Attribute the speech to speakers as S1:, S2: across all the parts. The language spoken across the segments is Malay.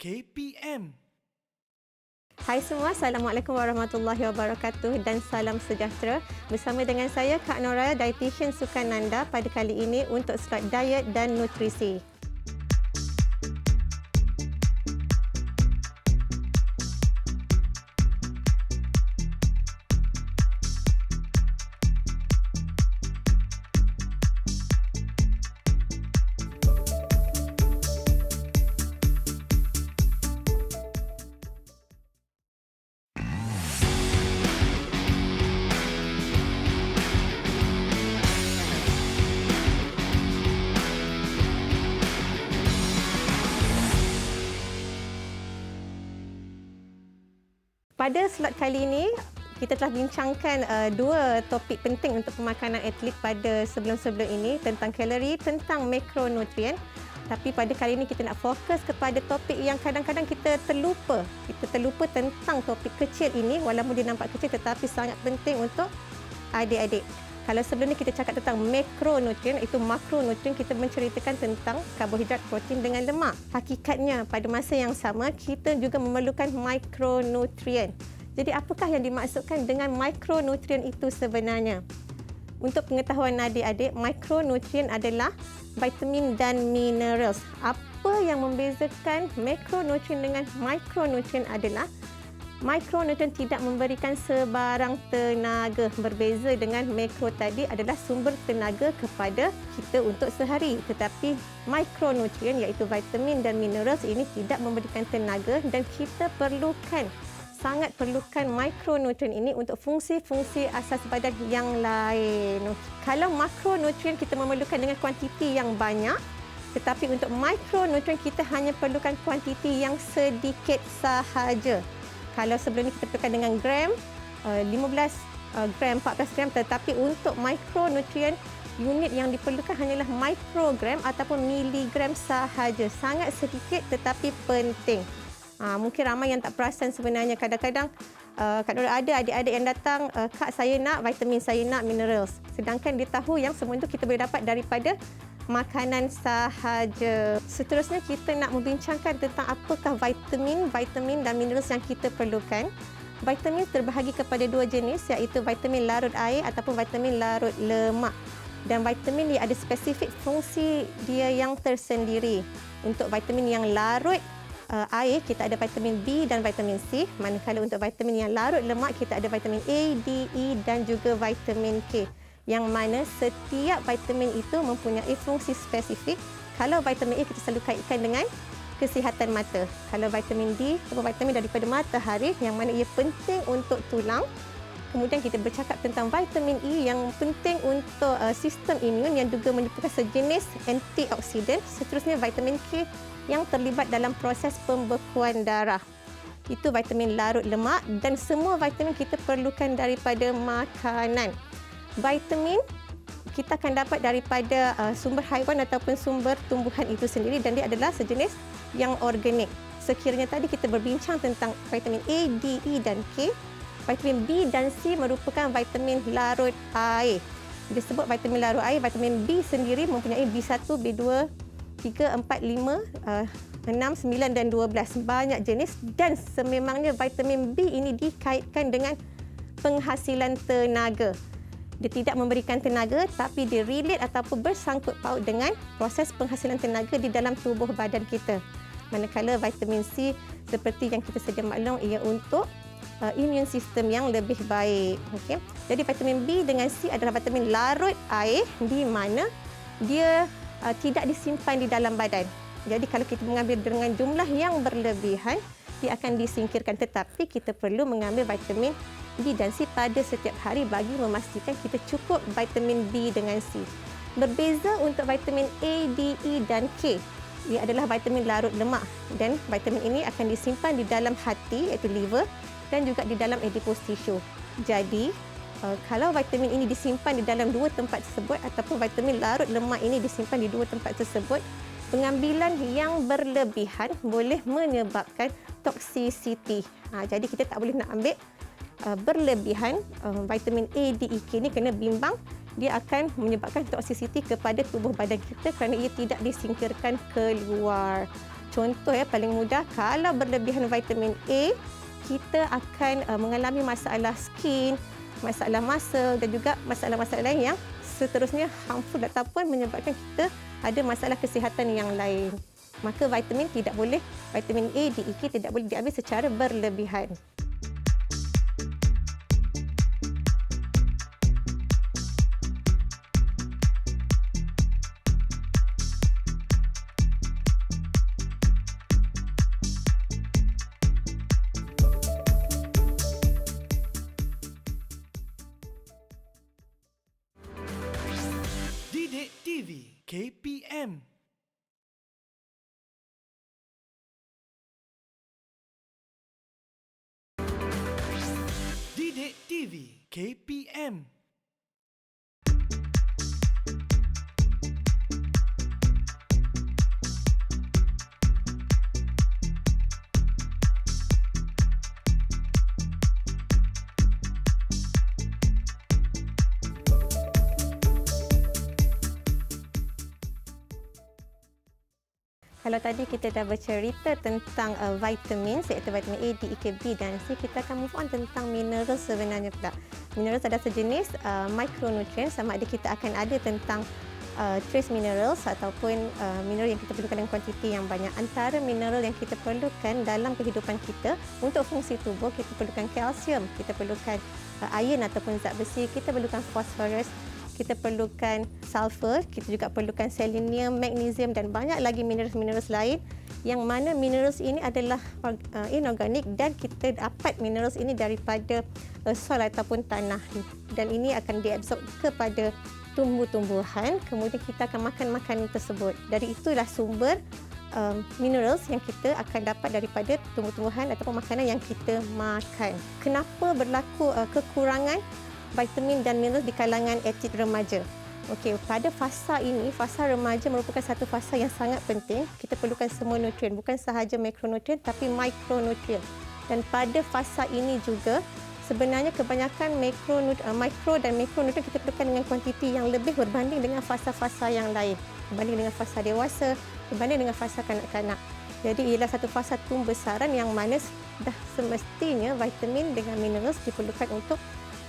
S1: KPM.
S2: Hai semua, Assalamualaikum warahmatullahi wabarakatuh dan salam sejahtera. Bersama dengan saya Kak Nora, dietitian Sukananda pada kali ini untuk slot diet dan nutrisi. Pada slot kali ini, kita telah bincangkan dua topik penting untuk pemakanan atlet pada sebelum-sebelum ini tentang kalori, tentang makronutrien. Tapi pada kali ini kita nak fokus kepada topik yang kadang-kadang kita terlupa. Kita terlupa tentang topik kecil ini walaupun dia nampak kecil tetapi sangat penting untuk adik-adik. Kalau sebelum ni kita cakap tentang makronutrien, itu makronutrien kita menceritakan tentang karbohidrat, protein dengan lemak. Hakikatnya pada masa yang sama kita juga memerlukan mikronutrien. Jadi apakah yang dimaksudkan dengan mikronutrien itu sebenarnya? Untuk pengetahuan adik-adik, mikronutrien adalah vitamin dan minerals. Apa yang membezakan makronutrien dengan mikronutrien adalah mikronutrien tidak memberikan sebarang tenaga. Berbeza dengan makro tadi adalah sumber tenaga kepada kita untuk sehari. Tetapi mikronutrien iaitu vitamin dan minerals ini tidak memberikan tenaga dan kita sangat perlukan mikronutrien ini untuk fungsi-fungsi asas badan yang lain. Kalau makronutrien kita memerlukan dengan kuantiti yang banyak, tetapi untuk mikronutrien kita hanya perlukan kuantiti yang sedikit sahaja. Kalau sebelum ini kita perlukan dengan gram, 15 gram, 14 gram, tetapi untuk mikronutrien, unit yang diperlukan hanyalah mikrogram ataupun miligram sahaja. Sangat sedikit tetapi penting. Mungkin ramai yang tak perasan sebenarnya. Kadang-kadang ada adik-adik yang datang, Kak saya nak vitamin, saya nak minerals. Sedangkan dia tahu yang semua itu kita boleh dapat daripada makanan sahaja. Seterusnya kita nak membincangkan tentang apakah vitamin dan minerals yang kita perlukan. Vitamin terbahagi kepada dua jenis iaitu vitamin larut air ataupun vitamin larut lemak. Dan vitamin dia ada spesifik fungsi dia yang tersendiri. Untuk vitamin yang larut air kita ada vitamin B dan vitamin C. Manakala untuk vitamin yang larut lemak kita ada vitamin A, D, E dan juga vitamin K. Yang mana setiap vitamin itu mempunyai fungsi spesifik. Kalau vitamin A kita selalu kaitkan dengan kesihatan mata. Kalau vitamin D, vitamin daripada matahari yang mana ia penting untuk tulang. Kemudian kita bercakap tentang vitamin E yang penting untuk sistem imun yang juga merupakan sejenis antioksidan. Seterusnya vitamin K yang terlibat dalam proses pembekuan darah. Itu vitamin larut lemak dan semua vitamin kita perlukan daripada makanan. Vitamin kita akan dapat daripada sumber haiwan ataupun sumber tumbuhan itu sendiri dan dia adalah sejenis yang organik. Sekiranya tadi kita berbincang tentang vitamin A, D, E dan K, vitamin B dan C merupakan vitamin larut air. Disebut vitamin larut air, vitamin B sendiri mempunyai B1, B2, 3, 4, 5, 6, 9 dan 12. Banyak jenis dan sememangnya vitamin B ini dikaitkan dengan penghasilan tenaga. Dia tidak memberikan tenaga tapi dia relate ataupun bersangkut paut dengan proses penghasilan tenaga di dalam tubuh badan kita. Manakala vitamin C seperti yang kita sedia maklum ia untuk imun sistem yang lebih baik. Okey. Jadi vitamin B dengan C adalah vitamin larut air di mana dia tidak disimpan di dalam badan. Jadi kalau kita mengambil dengan jumlah yang berlebihan dia akan disingkirkan, tetapi kita perlu mengambil vitamin B dan C pada setiap hari bagi memastikan kita cukup vitamin B dengan C. Berbeza untuk vitamin A, D, E dan K. Ia adalah vitamin larut lemak dan vitamin ini akan disimpan di dalam hati iaitu liver dan juga di dalam adipose tissue. Jadi, kalau vitamin ini disimpan di dalam dua tempat tersebut ataupun vitamin larut lemak ini disimpan di dua tempat tersebut, pengambilan yang berlebihan boleh menyebabkan toxicity. Jadi kita tak boleh nak ambil berlebihan. Vitamin A, D, E, K ni kena bimbang. Dia akan menyebabkan toxicity kepada tubuh badan kita kerana ia tidak disingkirkan keluar. Contoh paling mudah, kalau berlebihan vitamin A, kita akan mengalami masalah skin, masalah muscle dan juga masalah-masalah lain yang seterusnya harmful ataupun menyebabkan kita ada masalah kesihatan yang lain. Maka vitamin A, D, E, K tidak boleh diambil secara berlebihan.
S1: Didik TV KPM. Didik TV KPM.
S2: Kalau tadi kita dah bercerita tentang vitamin, iaitu vitamin A, D, E, K, B dan C, kita akan move on tentang mineral sebenarnya pula. Mineral adalah sejenis micronutrient, sama ada kita akan ada tentang trace minerals ataupun mineral yang kita perlukan dalam kuantiti yang banyak. Antara mineral yang kita perlukan dalam kehidupan kita untuk fungsi tubuh, kita perlukan kalsium, kita perlukan iron ataupun zat besi, kita perlukan fosforus, kita perlukan sulfur, kita juga perlukan selenium, magnesium dan banyak lagi minerals-minerals lain yang mana minerals ini adalah inorganik dan kita dapat minerals ini daripada soil ataupun tanah dan ini akan diabsorb kepada tumbuh-tumbuhan, kemudian kita akan makan makanan tersebut. Dari itulah sumber minerals yang kita akan dapat daripada tumbuh-tumbuhan ataupun makanan yang kita makan. Kenapa berlaku kekurangan vitamin dan mineral di kalangan atlet remaja? Okey, pada fasa ini, fasa remaja merupakan satu fasa yang sangat penting. Kita perlukan semua nutrien, bukan sahaja makronutrien tapi mikronutrien. Dan pada fasa ini juga sebenarnya kebanyakan mikro dan makronutrien kita perlukan dengan kuantiti yang lebih berbanding dengan fasa-fasa yang lain. Berbanding dengan fasa dewasa, berbanding dengan fasa kanak-kanak. Jadi ialah satu fasa tumbesaran yang mana dah semestinya vitamin dengan mineral diperlukan untuk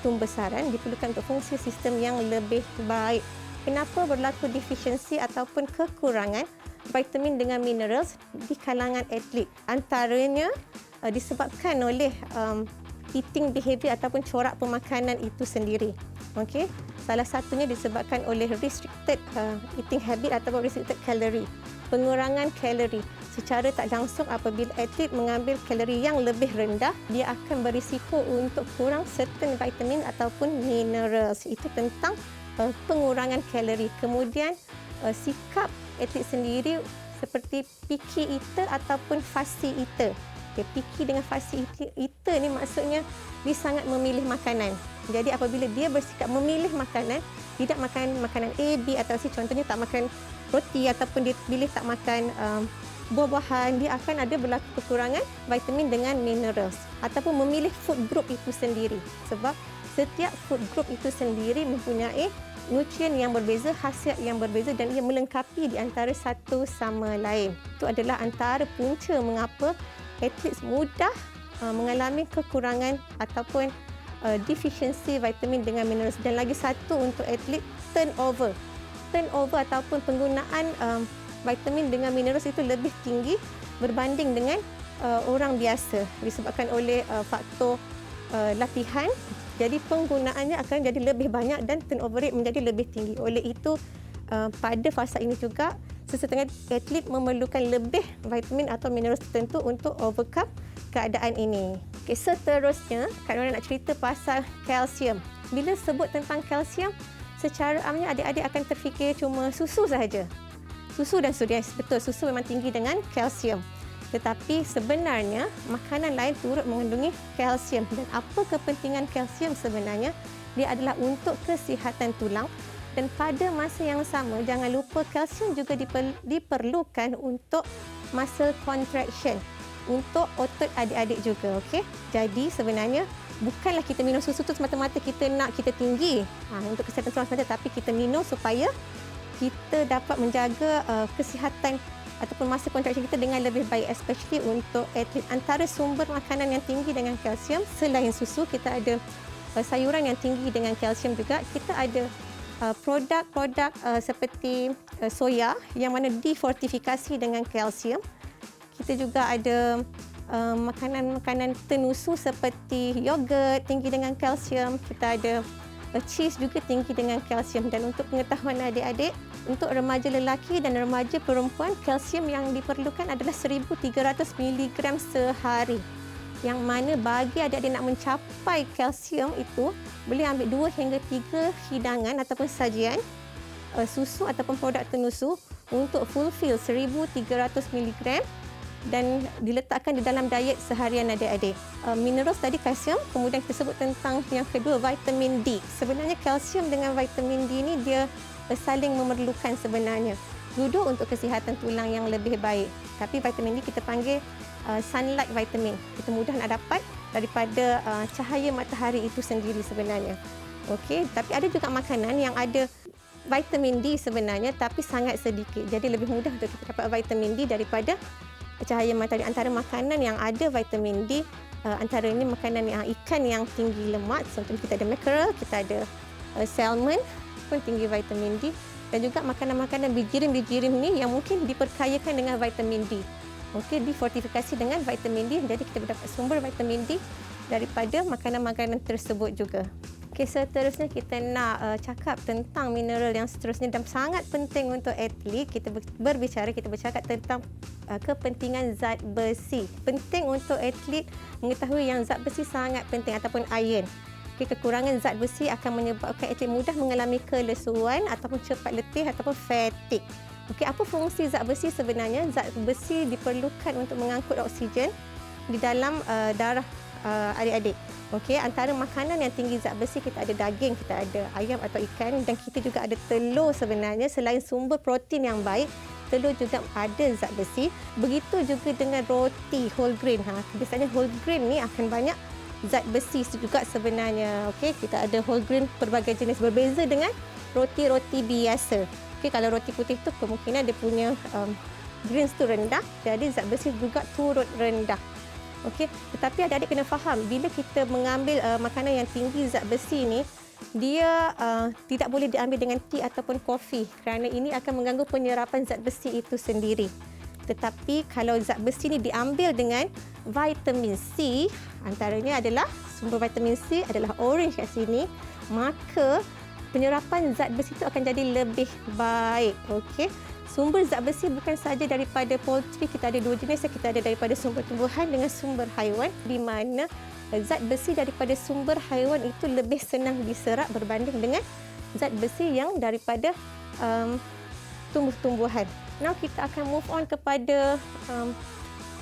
S2: tumbesaran, diperlukan untuk fungsi sistem yang lebih baik. Kenapa berlaku defisiensi ataupun kekurangan vitamin dengan minerals di kalangan atlet? Antaranya disebabkan oleh eating behavior ataupun corak pemakanan itu sendiri. Okey, salah satunya disebabkan oleh restricted eating habit ataupun restricted calorie. Pengurangan kalori secara tak langsung apabila atlet mengambil kalori yang lebih rendah, dia akan berisiko untuk kurang certain vitamin ataupun minerals. Itu tentang pengurangan kalori. Kemudian sikap atlet sendiri seperti picky eater ataupun fussy eater. Okay, picky dengan fussy eater ni maksudnya dia sangat memilih makanan. Jadi apabila dia bersikap memilih makanan, tidak makan makanan A, B atau C, contohnya tak makan roti ataupun dia pilih tak makan buah-buahan, dia akan ada berlaku kekurangan vitamin dengan minerals ataupun memilih food group itu sendiri sebab setiap food group itu sendiri mempunyai nutrien yang berbeza, khasiat yang berbeza dan ia melengkapi di antara satu sama lain. Itu adalah antara punca mengapa atlet mudah mengalami kekurangan ataupun defisiensi vitamin dengan minerals. Dan lagi satu untuk atlet, turnover ataupun penggunaan vitamin dengan minerals itu lebih tinggi berbanding dengan orang biasa disebabkan oleh faktor latihan. Jadi penggunaannya akan jadi lebih banyak dan turnover rate menjadi lebih tinggi. Oleh itu pada fasa ini juga sesetengah atlet memerlukan lebih vitamin atau mineral tertentu untuk overcome keadaan ini. Okay, seterusnya, Kak Nora nak cerita pasal kalsium. Bila sebut tentang kalsium, secara amnya adik-adik akan terfikir cuma susu sahaja. Susu dan sudu, betul, susu memang tinggi dengan kalsium. Tetapi sebenarnya makanan lain turut mengandungi kalsium. Dan apa kepentingan kalsium sebenarnya? Dia adalah untuk kesihatan tulang. Dan pada masa yang sama, jangan lupa kalsium juga diperlukan untuk muscle contraction, untuk otot adik-adik juga. Okey. Jadi sebenarnya bukanlah kita minum susu tu semata-mata kita nak kita tinggi untuk kesihatan tulang saja, tapi kita minum supaya kita dapat menjaga kesihatan ataupun masa contraction kita dengan lebih baik, especially untuk atlet. Antara sumber makanan yang tinggi dengan kalsium selain susu, kita ada sayuran yang tinggi dengan kalsium juga. Kita ada produk-produk seperti soya yang mana difortifikasi dengan kalsium. Kita juga ada makanan-makanan tenusu seperti yogurt tinggi dengan kalsium. Kita ada cheese juga tinggi dengan kalsium. Dan untuk pengetahuan adik-adik, untuk remaja lelaki dan remaja perempuan, kalsium yang diperlukan adalah 1,300 mg sehari. Yang mana bagi adik-adik nak mencapai kalsium itu, boleh ambil 2 hingga 3 hidangan ataupun sajian susu ataupun produk tenusu untuk fulfill 1,300 mg dan diletakkan di dalam diet seharian adik-adik. Mineral tadi kalsium, kemudian kita sebut tentang yang kedua vitamin D. Sebenarnya kalsium dengan vitamin D ni dia saling memerlukan sebenarnya. Dua untuk kesihatan tulang yang lebih baik. Tapi vitamin D kita panggil sunlight vitamin. Kita mudah nak dapat daripada cahaya matahari itu sendiri sebenarnya. Okey, tapi ada juga makanan yang ada vitamin D sebenarnya tapi sangat sedikit. Jadi lebih mudah untuk kita dapat vitamin D daripada cahaya matahari. Antara makanan yang ada vitamin D, antaranya makanan yang ikan yang tinggi lemak. Contohnya kita ada mackerel, kita ada salmon pun tinggi vitamin D, dan juga makanan-makanan bijirim-bijirim ni yang mungkin diperkayakan dengan vitamin D. Okey, difortifikasi dengan vitamin D, jadi kita dapat sumber vitamin D daripada makanan-makanan tersebut juga. Okey, seterusnya kita nak cakap tentang mineral yang seterusnya dan sangat penting untuk atlet. Kita bercakap tentang kepentingan zat besi. Penting untuk atlet mengetahui yang zat besi sangat penting ataupun iron. Okay, kekurangan zat besi akan menyebabkan atlet mudah mengalami kelesuan ataupun cepat letih ataupun fatigue. Okey, apa fungsi zat besi sebenarnya? Zat besi diperlukan untuk mengangkut oksigen di dalam darah adik-adik. Okey, antara makanan yang tinggi zat besi kita ada daging, kita ada ayam atau ikan, dan kita juga ada telur sebenarnya. Selain sumber protein yang baik, telur juga ada zat besi. Begitu juga dengan roti whole grain. Biasanya whole grain ni akan banyak zat besi juga sebenarnya. Okey, kita ada whole grain pelbagai jenis, berbeza dengan roti-roti biasa. Okey, kalau roti putih tu kemungkinan dia punya greens tu rendah, jadi zat besi juga turut rendah. Okey, tetapi adik-adik kena faham, bila kita mengambil makanan yang tinggi zat besi ni, dia tidak boleh diambil dengan teh ataupun kopi kerana ini akan mengganggu penyerapan zat besi itu sendiri. Tetapi kalau zat besi ni diambil dengan vitamin C, antaranya adalah sumber vitamin C adalah orange kat sini, maka penyerapan zat besi itu akan jadi lebih baik. Okey. Sumber zat besi bukan sahaja daripada poultry, kita ada dua jenis, kita ada daripada sumber tumbuhan dengan sumber haiwan, di mana zat besi daripada sumber haiwan itu lebih senang diserap berbanding dengan zat besi yang daripada tumbuh-tumbuhan. Now kita akan move on kepada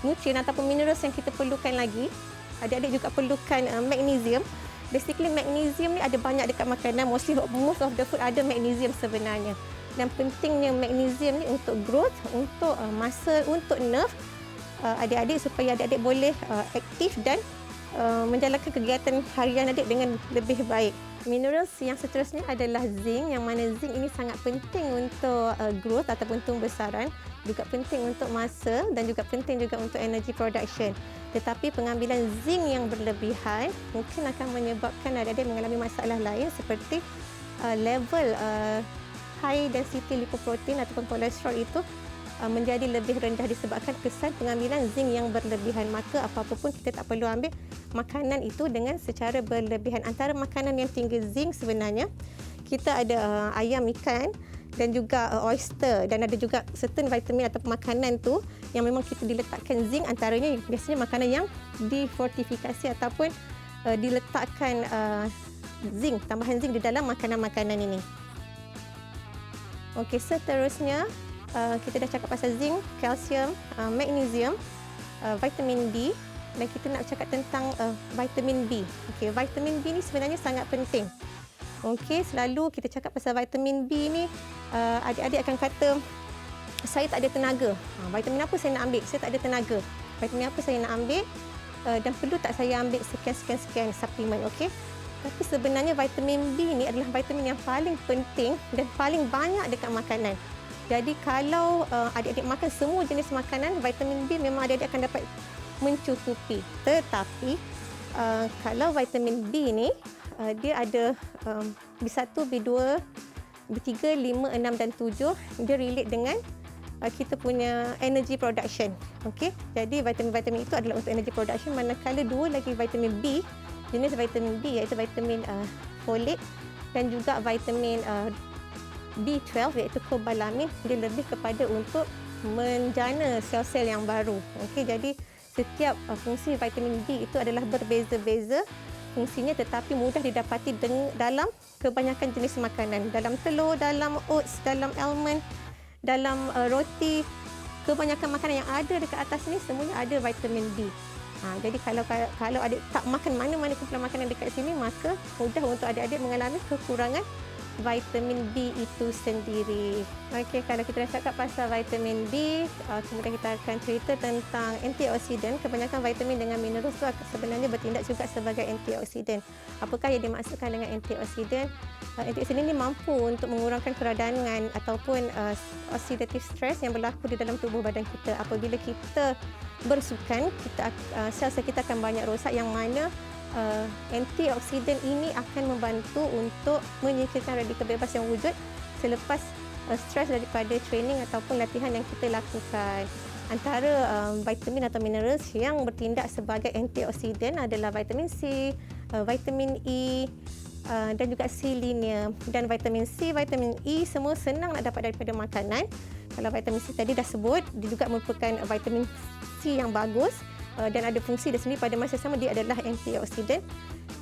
S2: nutrien ataupun minerals yang kita perlukan lagi. Adik-adik juga perlukan magnesium. Basically magnesium ni ada banyak dekat makanan, most of the food ada magnesium sebenarnya. Dan pentingnya magnesium ni untuk growth, untuk muscle, untuk nerve adik-adik supaya adik-adik boleh aktif dan menjalankan kegiatan harian adik dengan lebih baik. Minerals yang seterusnya adalah zinc, yang mana zinc ini sangat penting untuk growth ataupun tumbuh besaran, juga penting untuk muscle dan juga penting juga untuk energy production. Tetapi pengambilan zinc yang berlebihan mungkin akan menyebabkan adik-adik mengalami masalah lain seperti level high density lipoprotein ataupun kolesterol itu menjadi lebih rendah disebabkan kesan pengambilan zinc yang berlebihan. Maka apa-apa pun kita tak perlu ambil makanan itu dengan secara berlebihan. Antara makanan yang tinggi zinc sebenarnya kita ada ayam, ikan dan juga oyster, dan ada juga certain vitamin atau makanan tu yang memang kita diletakkan zinc, antaranya biasanya makanan yang difortifikasi ataupun diletakkan zinc, tambahan zinc di dalam makanan-makanan ini. Okey, seterusnya kita dah cakap pasal zinc, kalsium, magnesium, vitamin D, dan kita nak cakap tentang vitamin B. Okey, vitamin B ni sebenarnya sangat penting. Okey, selalu kita cakap pasal vitamin B ni, adik-adik akan kata saya tak ada tenaga. Vitamin apa saya nak ambil? Saya tak ada tenaga. Vitamin apa saya nak ambil? Dan perlu tak saya ambil sekian suplemen? Okey. Tapi sebenarnya vitamin B ni adalah vitamin yang paling penting dan paling banyak dekat makanan. Jadi kalau adik-adik makan semua jenis makanan, vitamin B memang adik-adik akan dapat mencukupi. Tetapi kalau vitamin B ni dia ada B1, B2, B3, 5, 6 dan 7. Dia relate dengan kita punya energy production. Okey. Jadi vitamin-vitamin itu adalah untuk energy production, manakala dua lagi vitamin B, jenis vitamin B iaitu vitamin folate dan juga vitamin B12 iaitu cobalamin, dia lebih kepada untuk menjana sel-sel yang baru. Okey, jadi setiap fungsi vitamin B itu adalah berbeza-beza fungsinya, tetapi mudah didapati dalam kebanyakan jenis makanan. Dalam telur, dalam oats, dalam almond, dalam roti. Kebanyakan makanan yang ada dekat atas ni semuanya ada vitamin B. Jadi kalau adik tak makan mana-mana kumpulan makanan dekat sini, maka mudah untuk adik-adik mengalami kekurangan vitamin B itu sendiri. Okey, kalau kita dah cakap pasal vitamin B, kemudian kita akan cerita tentang antioksidan. Kebanyakan vitamin dengan mineral itu sebenarnya bertindak juga sebagai antioksidan. Apakah yang dimaksudkan dengan antioksidan? Antioksidan ini mampu untuk mengurangkan keradangan ataupun oxidative stress yang berlaku di dalam tubuh badan kita. Apabila kita bersukan, sel-sel kita akan banyak rosak, yang mana antioksidan ini akan membantu untuk menyingkirkan radikal bebas yang wujud selepas stres daripada training ataupun latihan yang kita lakukan. Antara vitamin atau minerals yang bertindak sebagai antioksidan adalah vitamin C, vitamin E dan juga selenium. Dan vitamin C, vitamin E semua senang nak dapat daripada makanan. Kalau vitamin C tadi dah sebut, dia juga merupakan vitamin C yang bagus dan ada fungsi dia sendiri. Pada masa sama dia adalah antioksidan.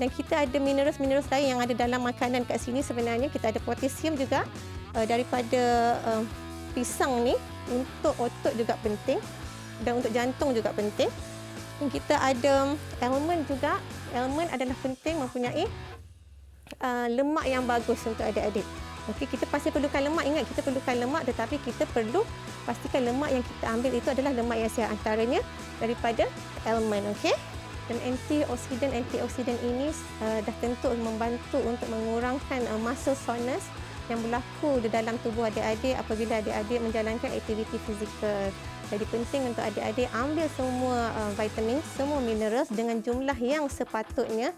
S2: Dan kita ada mineral-mineral lain yang ada dalam makanan kat sini. Sebenarnya kita ada potasium juga daripada pisang ni, untuk otot juga penting dan untuk jantung juga penting. Dan kita ada almond juga. Almond adalah penting, mempunyai lemak yang bagus untuk adik-adik. Okey, kita pasti perlukan lemak. Ingat, kita perlukan lemak, tetapi kita perlu pastikan lemak yang kita ambil itu adalah lemak yang sihat, antaranya daripada almond. Okey, dan antioksidan ini dah tentu membantu untuk mengurangkan muscle soreness yang berlaku di dalam tubuh adik-adik apabila adik-adik menjalankan aktiviti fizikal. Jadi penting untuk adik-adik ambil semua vitamin, semua mineral dengan jumlah yang sepatutnya,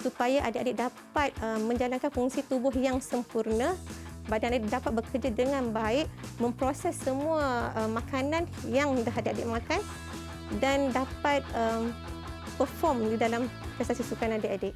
S2: supaya adik-adik dapat menjalankan fungsi tubuh yang sempurna. Badan adik dapat bekerja dengan baik, memproses semua makanan yang dah adik-adik makan dan dapat perform di dalam prestasi sukan adik-adik.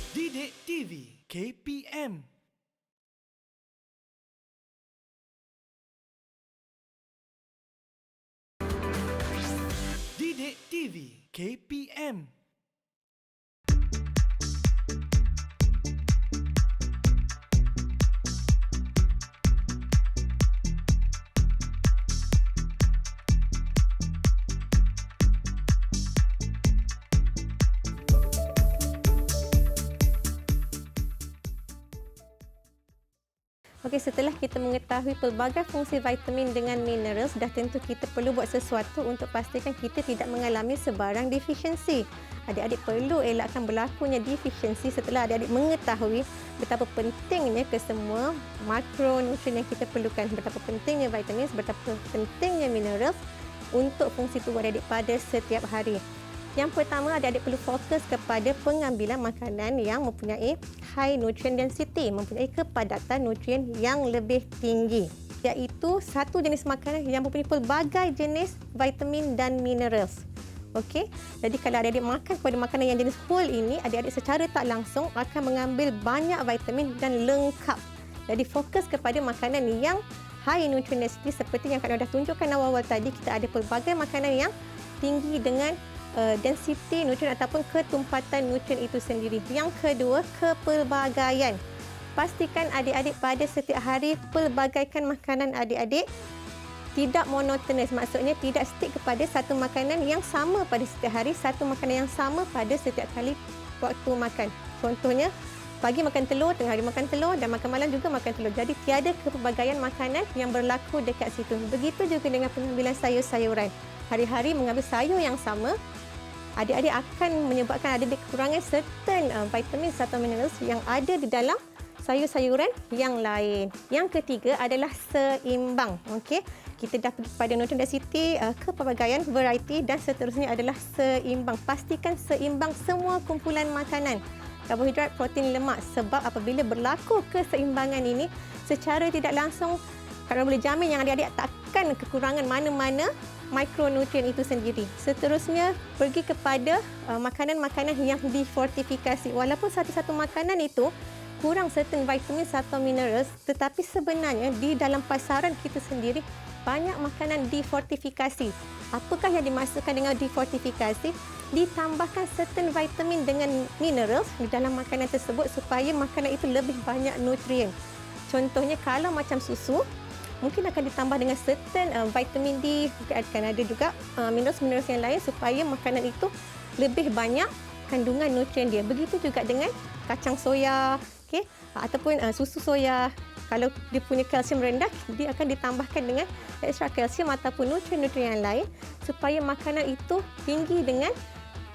S1: Didik TV KPM. Didik TV KPM.
S2: Okey, setelah kita mengetahui pelbagai fungsi vitamin dengan minerals, dah tentu kita perlu buat sesuatu untuk pastikan kita tidak mengalami sebarang defisiensi. Adik-adik perlu elakkan berlakunya defisiensi setelah adik-adik mengetahui betapa pentingnya kesemua makronutrien yang kita perlukan, betapa pentingnya vitamin, betapa pentingnya minerals untuk fungsi tubuh adik-adik pada setiap hari. Yang pertama, adik-adik perlu fokus kepada pengambilan makanan yang mempunyai high nutrient density, mempunyai kepadatan nutrien yang lebih tinggi, iaitu satu jenis makanan yang mempunyai pelbagai jenis vitamin dan minerals. Okey, jadi kalau adik-adik makan kepada makanan yang jenis whole ini, adik-adik secara tak langsung akan mengambil banyak vitamin dan lengkap. Jadi fokus kepada makanan yang high nutrient density seperti yang Kak Nur dah tunjukkan awal-awal tadi. Kita ada pelbagai makanan yang tinggi dengan density nutrien ataupun ketumpatan nutrien itu sendiri. Yang kedua, kepelbagaian. Pastikan adik-adik pada setiap hari pelbagaikan makanan adik-adik tidak monotonous. Maksudnya tidak stick kepada satu makanan yang sama pada setiap hari, satu makanan yang sama pada setiap kali waktu makan. Contohnya, pagi makan telur, tengah hari makan telur dan makan malam juga makan telur. Jadi tiada kepelbagaian makanan yang berlaku dekat situ. Begitu juga dengan pengambilan sayur-sayuran. Hari-hari mengambil sayur yang sama, adik-adik akan menyebabkan adik-adik kekurangan certain vitamin atau minerals yang ada di dalam sayur-sayuran yang lain. Yang ketiga adalah seimbang. Okey, kita dah pergi kepada nutrient density, kepelbagaian, variety dan seterusnya adalah seimbang. Pastikan seimbang semua kumpulan makanan. Karbohidrat, protein, lemak. Sebab apabila berlaku keseimbangan ini, secara tidak langsung, kalau boleh jamin yang adik-adik takkan kekurangan mana-mana mikronutrien itu sendiri. Seterusnya, pergi kepada makanan-makanan yang difortifikasi. Walaupun satu-satu makanan itu kurang certain vitamin atau minerals, tetapi sebenarnya di dalam pasaran kita sendiri banyak makanan difortifikasi. Apakah yang dimaksudkan dengan difortifikasi? Ditambahkan certain vitamin dengan minerals di dalam makanan tersebut supaya makanan itu lebih banyak nutrien. Contohnya kalau macam susu, mungkin akan ditambah dengan certain vitamin D, mungkin akan ada juga minerals-minerals yang lain supaya makanan itu lebih banyak kandungan nutrien dia. Begitu juga dengan kacang soya, okey, ataupun susu soya. Kalau dia punya kalsium rendah, dia akan ditambahkan dengan ekstra kalsium ataupun nutrien-nutrien yang lain supaya makanan itu tinggi dengan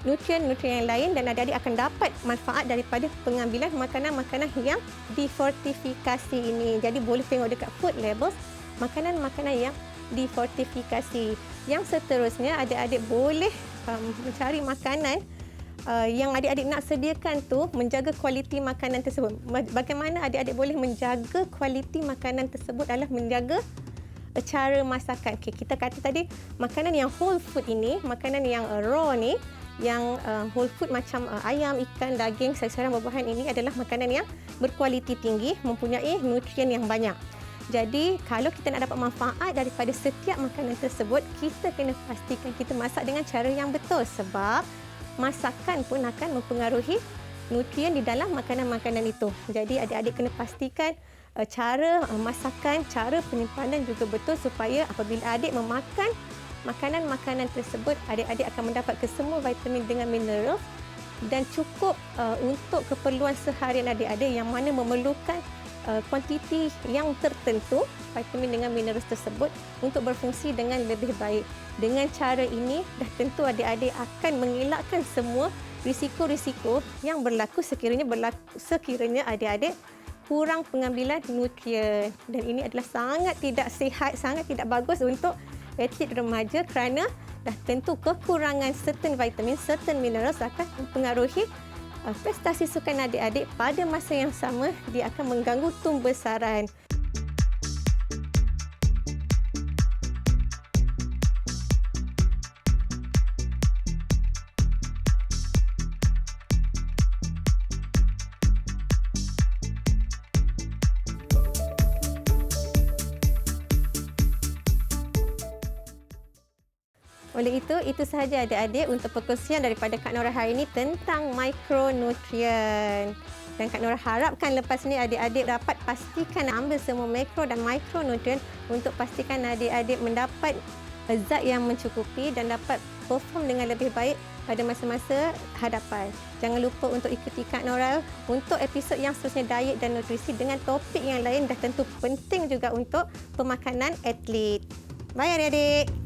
S2: nutrien-nutrien yang lain dan adik-adik akan dapat manfaat daripada pengambilan makanan-makanan yang difortifikasi ini. Jadi boleh tengok dekat food labels, makanan-makanan yang difortifikasi. Yang seterusnya, adik-adik boleh mencari makanan yang adik-adik nak sediakan tu, menjaga kualiti makanan tersebut. Bagaimana adik-adik boleh menjaga kualiti makanan tersebut adalah menjaga cara masakan. Okay, kita kata tadi makanan yang whole food ini, makanan yang raw ni, yang whole food macam ayam, ikan, daging, sayur-sayuran, buah-buahan ini adalah makanan yang berkualiti tinggi, mempunyai nutrien yang banyak. Jadi kalau kita nak dapat manfaat daripada setiap makanan tersebut, kita kena pastikan kita masak dengan cara yang betul sebab masakan pun akan mempengaruhi nutrien di dalam makanan-makanan itu. Jadi adik-adik kena pastikan cara masakan, cara penyimpanan juga betul supaya apabila adik memakan makanan-makanan tersebut, adik-adik akan mendapat kesemua vitamin dengan mineral dan cukup untuk keperluan seharian adik-adik yang mana memerlukan kuantiti yang tertentu vitamin dengan mineral tersebut untuk berfungsi dengan lebih baik. Dengan cara ini, dah tentu adik-adik akan mengelakkan semua risiko-risiko yang berlaku sekiranya adik-adik kurang pengambilan nutrien. Dan ini adalah sangat tidak sihat, sangat tidak bagus untuk atlet remaja kerana dah tentu kekurangan certain vitamin, certain minerals akan mempengaruhi prestasi sukan adik-adik. Pada masa yang sama, dia akan mengganggu tumbuh besaran. Oleh itu sahaja adik-adik untuk perkongsian daripada Kak Nora hari ini tentang mikronutrien. Dan Kak Nora harapkan lepas ini adik-adik dapat pastikan ambil semua makro dan mikronutrien untuk pastikan adik-adik mendapat zat yang mencukupi dan dapat perform dengan lebih baik pada masa-masa hadapan. Jangan lupa untuk ikuti Kak Nora untuk episod yang seterusnya diet dan nutrisi dengan topik yang lain dah tentu penting juga untuk pemakanan atlet. Bye adik-adik.